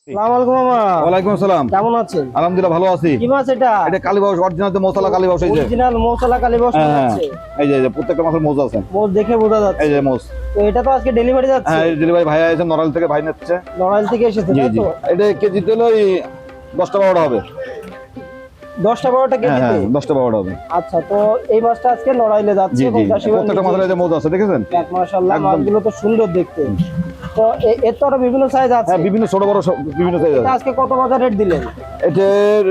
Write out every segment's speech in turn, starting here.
আসসালামু আলাইকুম মামা। ওয়ালাইকুম আসসালাম। কেমন আছেন? আলহামদুলিল্লাহ ভালো আছি। কি মাছ এটা? এটা কালীবাউস অরিজিনাল মশলা কালীবাউস এই যে অরিজিনাল মৌসালা কালীবাউস আছে। এই যে প্রত্যেকটা মাছের মোজ আছে। মোজ দেখে বোঝা যাচ্ছে। এই যে মোজ। তো এটা তো আজকে ডেলিভারি যাচ্ছে। হ্যাঁ ডেলিভারি ভাই আছে নড়াইল থেকে ভাই নিচ্ছে। নড়াইল থেকে এসেছে জি তাই জি। তো? এটা কেজি হলো 10টা 12টা হবে। 10টা 12টা কেজিতে? হ্যাঁ 10টা 12টা হবে। আচ্ছা, তো এই মাছটা আজকে নড়াইলে যাচ্ছে। জি জি। প্রত্যেকটা মাছের এই যে মোজ আছে দেখেছেন? মাশাআল্লাহ, মাছগুলো তো সুন্দর দেখতে। তো এর তো আরো বিভিন্ন সাইজ আছে। হ্যাঁ বিভিন্ন ছোট বড় বিভিন্ন সাইজ আছে। আজকে কত বাজার রেট দিলেন? এটা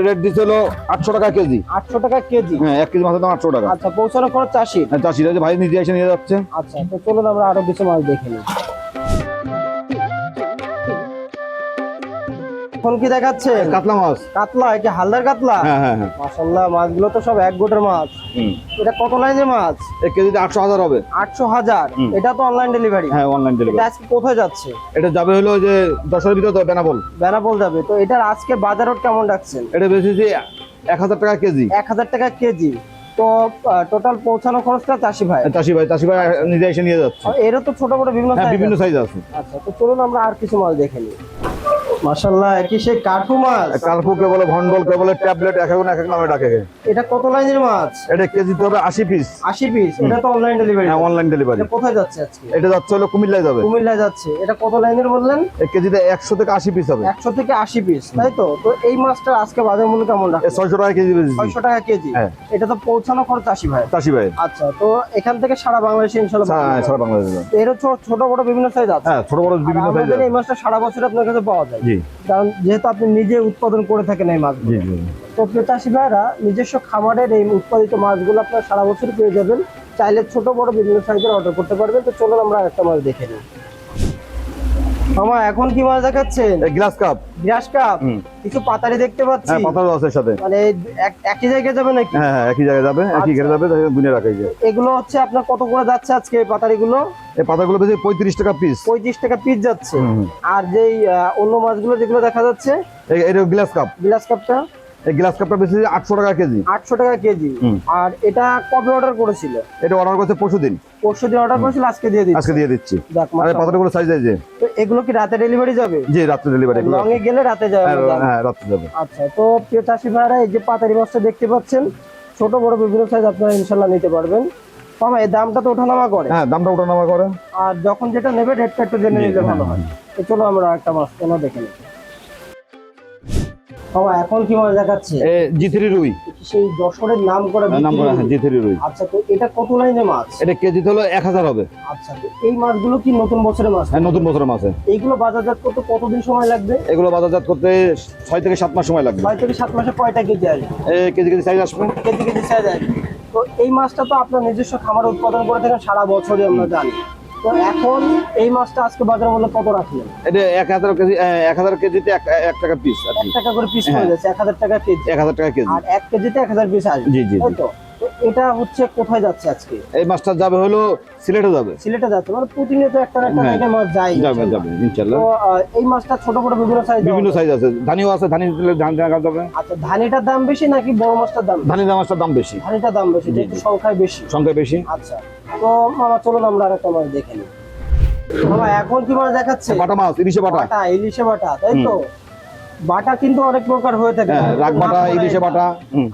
রেট দিছিল 800 টাকা কেজি। 800 টাকা কেজি? হ্যাঁ 1 কেজি মাছের দাম 800 টাকা। আচ্ছা, পৌঁছানো খরচ 80? হ্যাঁ 80 টাকা ভাই নিজে এসে নিয়ে যাচ্ছে। আচ্ছা, তো চলুন আমরা আরো কিছু মাছ দেখে নিই। এখন কি দেখাচ্ছে? কাতলা মাছ। কাতলা, এটা হালদার কাতলা? হ্যাঁ হ্যাঁ হ্যাঁ। মাশাআল্লাহ, মাছগুলো তো সব এক গোটের মাছ। এটা কত লাইনের মাছ? 1 কেজিতে 800,000 হবে। 800,000? এটা তো অনলাইন ডেলিভারি? হ্যাঁ অনলাইন এটা ডেলিভারি। আজকে কোথায় যাচ্ছে? এটা যাবে হলো যে 10-এর ভিতরে তো বেনাপোল। বেনাপোল যাবে। তো এটার আজকে বাজার রেট কেমন রাখছেন? এটা বেশি 1000 টাকা কেজি। 1000 টাকা কেজি। তো টোটাল পৌঁছানো খরচটা 80 ভাই? 80 ভাই নিজে এসে নিয়ে যাচ্ছে। এরও তো ছোট বড় বিভিন্ন হ্যাঁ size বিভিন্ন আছে। সাইজ আছে। আচ্ছা, তো চলুন আমরা আর কিছু মাছ দেখে নিই। মাশাআল্লাহ, কি সেই কার্পু মাছ? কার্পুকে বলে ভন্ডল কে বলে ট্যাবলেট এক এক নামে ডাকে। এটা কত লাইনের মাছ? এটা কেজিতে হবে 80 পিস। 80 পিস? এটা তো অনলাইন ডেলিভারি? হ্যাঁ অনলাইন ডেলিভারি। এটা কোথায় যাচ্ছে আজকে? এটা যাচ্ছে হলো কুমিল্লায় যাবে। কুমিল্লায় যাচ্ছে। এটা কত লাইনের বললেন? এক কেজিতে 100 থেকে 80 পিস হবে। 100 থেকে 80 পিস, তাই তো? তো এই মাছটা আজকে বাজার মূল্য কেমন রাখছেন? 600 টাকা কেজি বেশি। 600 টাকা কেজি? হ্যাঁ। এটা তো পৌঁছানো খরচ 80 ভাই? 80 ভাই। আচ্ছা, তো এখান থেকে সারা বাংলাদেশে ইনশাআল্লাহ হ্যাঁ সারা বাংলাদেশে। এর ছোট বড় বিভিন্ন সাইজ আছে? হ্যাঁ ছোট বড় বিভিন্ন সাইজ আমাদের আছে। এই মাছটা সারা বছর আপনার কাছে পাওয়া যায়? জি কারণ যেহেতু আপনি নিজে উৎপাদন করে থাকেন এই মাছগুলো। জি জি। তো চাষি ভাইরা নিজস্ব খামারের এই উৎপাদিত মাছগুলো আপনার সারা বছর পেয়ে যাবেন। চাইলে ছোট বড় বিভিন্ন সাইজের অর্ডার করতে পারবেন। তো চলুন আমরা একটা মাছ দেখে নিই। মামা, এখন কি মাছ দেখাচ্ছেন? Glass cup. গ্রাস কাপ? কিছু পাতারি দেখতে পাচ্ছি। হ্যাঁ পাতাও আছে সাথে। মানে একই জায়গায় যাবে নাকি? হ্যাঁ হ্যাঁ একই জায়গায় যাবে, একই ঘেরে যাবে, গুনে রাখা যায়। এগুলো হচ্ছে আপনার কত করে যাচ্ছে আজকে এই পাতারিগুলো? এই পাতাগুলো বেশি 35 টাকা পিস। 35 টাকা পিস যাচ্ছে। আর যেই অন্য মাছগুলো যেগুলো দেখা যাচ্ছে? এটা গ্লাস কাপ। গ্লাস কাপটা? এই গ্লাস কাপটা বেশি 800 টাকা কেজি। 800 টাকা কেজি। আর এটা কবে অর্ডার করেছিল? এটা অর্ডার করতে পরশুদিন। পরশুদিন অর্ডার করেছিল, আজকে দিয়ে দিচ্ছি? আজকে দিয়ে দিচ্ছি। যাক, আর এই পাতাগুলো সাইজ আছে। তো এগুলো কি রাতে ডেলিভারি যাবে? জি রাতে ডেলিভারি। লং এ গেলে রাতে যাবে? হ্যাঁ রাতে যাবে। আচ্ছা, তো প্রিয় চাষি ভাইরা, এই যে পাতারি মাছটা দেখতে পাচ্ছেন, ছোট বড় বিভিন্ন সাইজ আপনারা ইনশাআল্লাহ নিতে পারবেন। মামা, এই দামটা তো ওঠানামা করে? হ্যাঁ দামটা ওঠানামা করে। আর যখন যেটা নেবে রেটটা একটু জেনে নিলে ভালো হয়। তো চলো আমরা একটা মাছ কেন দেখে নিই। মামা, এখন কি মাছ দেখাচ্ছে? জি3 রুই। সেই যশোরের নাম করা নাম করা জি3 রুই। আচ্ছা, তো এটা কত লাইনের মাছ? এটা কেজি হলো 1000 হবে। আচ্ছা, তো এই মাছগুলো কি নতুন বছরের মাছ? হ্যাঁ নতুন বছরের মাছ। এইগুলো বাজারজাত করতে কতদিন সময় লাগবে? এগুলো বাজারজাত করতে 6 থেকে 7 মাস সময় লাগবে। 6 থেকে 7 মাসে কয়টা কেজি আসবে? কেজি কেজি সাইজ আসবে। কেজি কেজি সাইজ আসবে। তো এই মাছটা তো আপনার নিজস্ব খামারে উৎপাদন করে থাকেন সারা বছরই, আমরা জানি। তো এখন এই মাছটা আজকে বাজার মূল্য কত রাখলেন? এটা 1000 কেজি 1000 কেজিতে 1 টাকা পিস। 1 টাকা করে পিস হয়ে যাচ্ছে, 1000 টাকা কেজি। 1000 টাকা কেজি। আর 1 কেজিতে 1000 পিস আসবে? জি জি। তাই তো? তো এটা হচ্ছে কোথায় যাচ্ছে আজকে? এই মাছটা যাবে হলো সিলেটে যাবে। সিলেটে যাচ্ছে? মানে প্রতিনিয়ত একটা না একটা জায়গায় মাছ যায়? যাবে যাবে ইনশাআল্লাহ। তো এই মাছটা ছোট বড় বিভিন্ন সাইজ? বিভিন্ন সাইজ আছে। ধানিও আছে, ধানি দিলে ধান জায়গা যাবে। আচ্ছা, ধানিটার দাম বেশি নাকি বড় মাছটার দাম? ধানি মাছটার দাম বেশি। ধানিটার দাম বেশি, যেহেতু সংখ্যায় বেশি। সংখ্যা বেশি। আচ্ছা, তো মামা চলুন আমরা আরেকটা মাছ দেখে নিই। মামা, এখন কি মাছ দেখাচ্ছে? বাটা মাছ, ইলিশে বাটা। বাটা, ইলিশে বাটা, তাই তো? বাটা কিন্তু অনেক প্রকার হয়ে থাকে। রাগ বাটা, ইলিশে বাটা।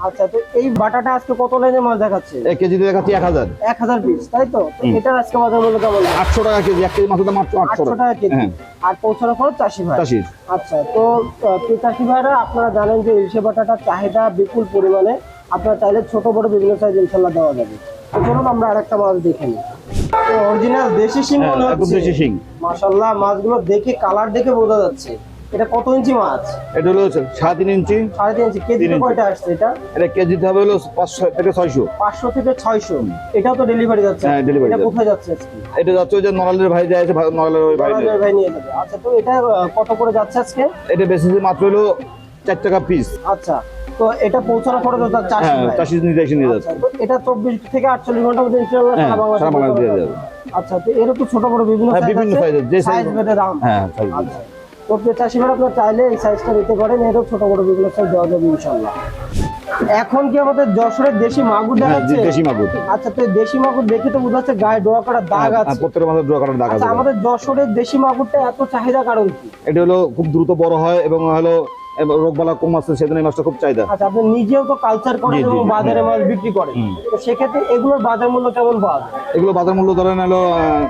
আচ্ছা, তো এই বাটাটা আজকে কত লাইনের মাছ দেখাচ্ছে? 1 কেজিতে দেখাচ্ছি 1000। 1000 পিস, তাই তো? এটার আজকে বাজার মূল্য কেমন? 800 টাকা কেজি। 1 কেজি মাছের দাম মাত্র 800 টাকা কেজি। আর পৌঁছানো খরচ 80 ভাই? 80। আচ্ছা, তো প্রিয় চাষি ভাইরা, আপনারা জানেন যে ইলিশে বাটাটার চাহিদা বিপুল পরিমাণে। আপনারা চাইলে ছোট বড় বিভিন্ন সাইজ ইনশাআল্লাহ দেওয়া যাবে। তো চলুন আমরা আরেকটা মাছ দেখে নিই। অরিজিনাল দেশি শিং মনে হচ্ছে। একদম দেশি শিং। মাশাআল্লাহ, মাছগুলো দেখে কালার দেখে বোঝা যাচ্ছে। এটা কত ইঞ্চি মাছ? এটা হলো 3.5 ইঞ্চি। 3.5 ইঞ্চি। কেজিতে কয়টা আসছে এটা? এটা কেজিতে হবে হলো 500 থেকে 600। 500 থেকে 600। এটাও তো ডেলিভারি যাচ্ছে? হ্যাঁ ডেলিভারি। এটা কোথায় যাচ্ছে আজকে? এটা যাচ্ছে ওই যে নড়ালের ভাই যায় আছে, নড়ালের ওই ভাই নড়ালের ভাই নিয়ে যাবে। আচ্ছা, তো এটা কত করে যাচ্ছে আজকে? এটা বেশি মাত্র হলো 4 টাকা পিস। আচ্ছা, তো এটা পৌঁছানো খরচ হচ্ছে 400 হ্যাঁ 400 নিজে এসে নিয়ে যাচ্ছে। তো এটা 24 থেকে 48 ঘন্টার মধ্যে ইনশাআল্লাহ সারা বাংলাদেশে দিয়ে যাবে। আচ্ছা, তো এর তো ছোট বড় বিভিন্ন সাইজ আছে? বিভিন্ন সাইজের, যে সাইজ ভেদে দাম? হ্যাঁ সাইজ। আচ্ছা, তো চাষি ভাই আপনারা চাইলে এই সাইজটা নিতে পারেন। এরও ছোট বড় বিভিন্ন সাইজ দেওয়া যাবে ইনশাআল্লাহ। এখন কি আমাদের যশোরের দেশি মাগুর হ্যাঁ, দেখাচ্ছে? দেশি মাগুর। আচ্ছা, তো এই দেশি মাগুর দেখে তো বোঝা যাচ্ছে গায়ে ডোয়া করা দাগ হ্যাঁ, আছে। প্রত্যেকটা মাছের ডোয়া কাটার দাগ আচ্ছা, আছে। আমাদের যশোরের দেশি মাগুরটা এত চাহিদা কারণ কি? এটা হলো খুব দ্রুত বড় হয় এবং হলো রোগবালা কম আছে, সেজন্য এই মাছটা খুব চাহিদা। আচ্ছা, আপনি নিজেও তো কালচার করেন জি, জি, এবং জি। বাজারে মাছ বিক্রি করেন, তো সেক্ষেত্রে এগুলোর বাজার মূল্য কেমন পাওয়া যায়? এগুলো বাজার মূল্য ধরেন হলো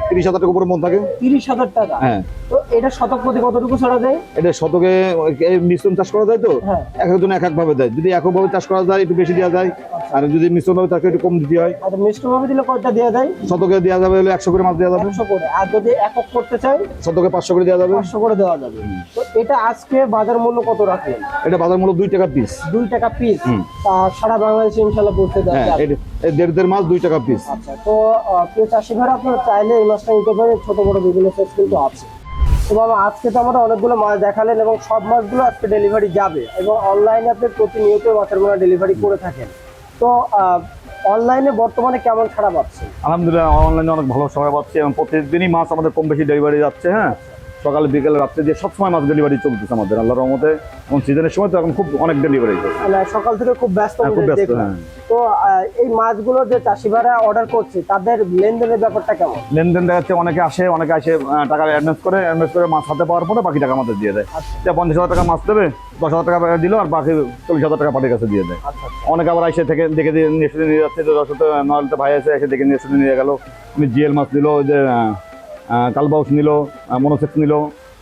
30,000 টাকা উপরে মন থাকে। 30,000 টাকা? হ্যাঁ, তো এটা শতক প্রতি কতটুকু ছাড়া যায়? এটা শতকে এই মিশ্রণ চাষ করা যায় তো, হ্যাঁ। এক একজন এক এক ভাবে দেয়। যদি এককভাবে চাষ করা যায় একটু বেশি দেওয়া যায়, আর যদি মিশ্রণ ভাবে চাষ করে একটু কম দিতে হয়। আচ্ছা, মিশ্র ভাবে দিলে কয়টা দেওয়া যায়? শতকে দেওয়া যাবে হলো 100 করে মাছ দেওয়া যাবে। 100 করে। আর যদি একক করতে চাই? শতকে 500 করে দেওয়া যাবে। 500 করে দেওয়া যাবে। তো এটা আজকে বাজার মূল্য কত রাখলেন? এটা বাজার মূল্য 2 টাকা পিস। 2 টাকা পিস। হুম। তা সারা বাংলাদেশে ইনশাআল্লাহ পৌঁছে দেওয়া হ্যাঁ, যাবে। এই দেড় মাছ 2 টাকা পিস। আচ্ছা, তো প্রিয় চাষি ভাইরা, আপনারা চাইলে এই মাছটা নিতে পারেন, ছোট বড় বিভিন্ন সাইজ কিন্তু আছে। তো বাবা, আজকে তো আমরা অনেকগুলো মাছ দেখালেন এবং সব মাছগুলো আজকে ডেলিভারি যাবে, এবং অনলাইনে আপনি প্রতিনিয়ত মাছের মোড়া ডেলিভারি করে থাকেন। তো অনলাইনে বর্তমানে কেমন ছাড়া পাচ্ছেন? আলহামদুলিল্লাহ, অনলাইনে অনেক ভালো সময় পাচ্ছি এবং প্রতিদিনই মাছ আমাদের কম বেশি ডেলিভারি যাচ্ছে। হ্যাঁ, সকালে বিকেলে রাত্রে দিয়ে সবসময় মাছ ডেলিভারি চলতেছে আমাদের আল্লাহর রহমতে। এবং সিজনের সময় তো এখন খুব অনেক ডেলিভারি হচ্ছে। মানে সকাল থেকে খুব ব্যস্ত হ্যাঁ, খুব বলে ব্যস্ত, দেখলাম। হ্যাঁ। তো এই মাছগুলো যে চাষি ভাইরা অর্ডার করছে, তাদের লেনদেনের ব্যাপারটা কেমন? লেনদেন দেখা যাচ্ছে অনেকে এসে টাকা অ্যাডভান্স করে মাছ হাতে পাওয়ার পরে বাকি টাকা আমাদের দিয়ে দেয়। যে 50,000 টাকা মাছ দেবে, 10,000 টাকা দিল, আর বাকি 40,000 টাকা পাটির কাছে দিয়ে দেয়। আচ্ছা, অনেকে আবার এসে থেকে দেখে দিয়ে নিয়ে এসে নিয়ে যাচ্ছে। নলতে ভাই আছে, এসে দেখে নিয়ে এসে নিয়ে গেল। উনি জিএল মাছ নিল, ওই যে কালবাউস নিল, মনোসেক্স নিল,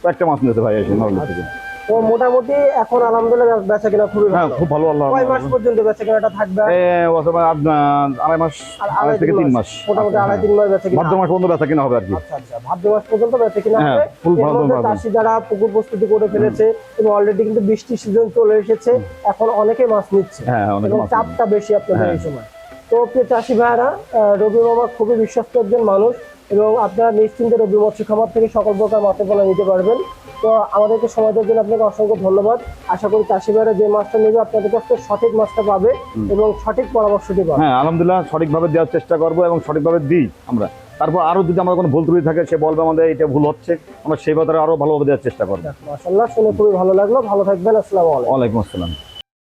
কয়েকটা মাছ নিয়েছে ভাই এসে নল থেকে। তো মোটামুটি এখন আলহামদুলিল্লাহ বেচা কেনা খুবই হ্যাঁ, ভালো। খুব ভালো। আল্লাহ কয় মাস পর্যন্ত বেচা কেনাটা থাকবে? আড়াই মাস, আর 2.5 থেকে 3 মাস। মোটামুটি 2.5-3 মাস বেচা কেনা। ভাদ্র মাস পর্যন্ত বেচা কিনা হবে আর কি। আচ্ছা, আচ্ছা, ভাদ্র মাস পর্যন্ত বেচা কেনা হ্যাঁ, হবে। ফুল এর ভাদ্র মধ্যে মাস। চাষি যারা পুকুর প্রস্তুতি করে ফেলেছে এবং অলরেডি কিন্তু বৃষ্টির সিজন চলে এসেছে, এখন অনেকে মাছ নিচ্ছে। হ্যাঁ, অনেকে এবং মাছ চাপটা বেশি আপনাদের হ্যাঁ। এই সময়। তো প্রিয় চাষি ভাইরা, রবি মামা খুবই বিশ্বস্ত একজন মানুষ, এবং আপনারা নিশ্চিন্তে রবি মৎস্য খামার থেকে সকল প্রকার মাছের পোনা নিতে পারবেন। তো আমাদেরকে সময় দেওয়ার জন্য আপনাকে অসংখ্য ধন্যবাদ। আশা করি চাষি ভাইরা যে মাছটা নেবে আপনাদের কাছ থেকে সঠিক মাছটা পাবে এবং সঠিক পরামর্শটি পাবে। হ্যাঁ, আলহামদুলিল্লাহ, সঠিকভাবে দেওয়ার চেষ্টা করবো এবং সঠিকভাবে দিই আমরা। তারপর আরো যদি আমার কোনো ভুল ত্রুটি থাকে, সে বলবে আমাদের এটা ভুল হচ্ছে, আমরা সেই ব্যাপারে আরো ভালোভাবে দেওয়ার চেষ্টা করবো। মাশাআল্লাহ, শুনে খুবই ভালো লাগলো। ভালো থাকবেন। আসসালামু আলাইকুম। ওয়ালাইকুম আসসালাম।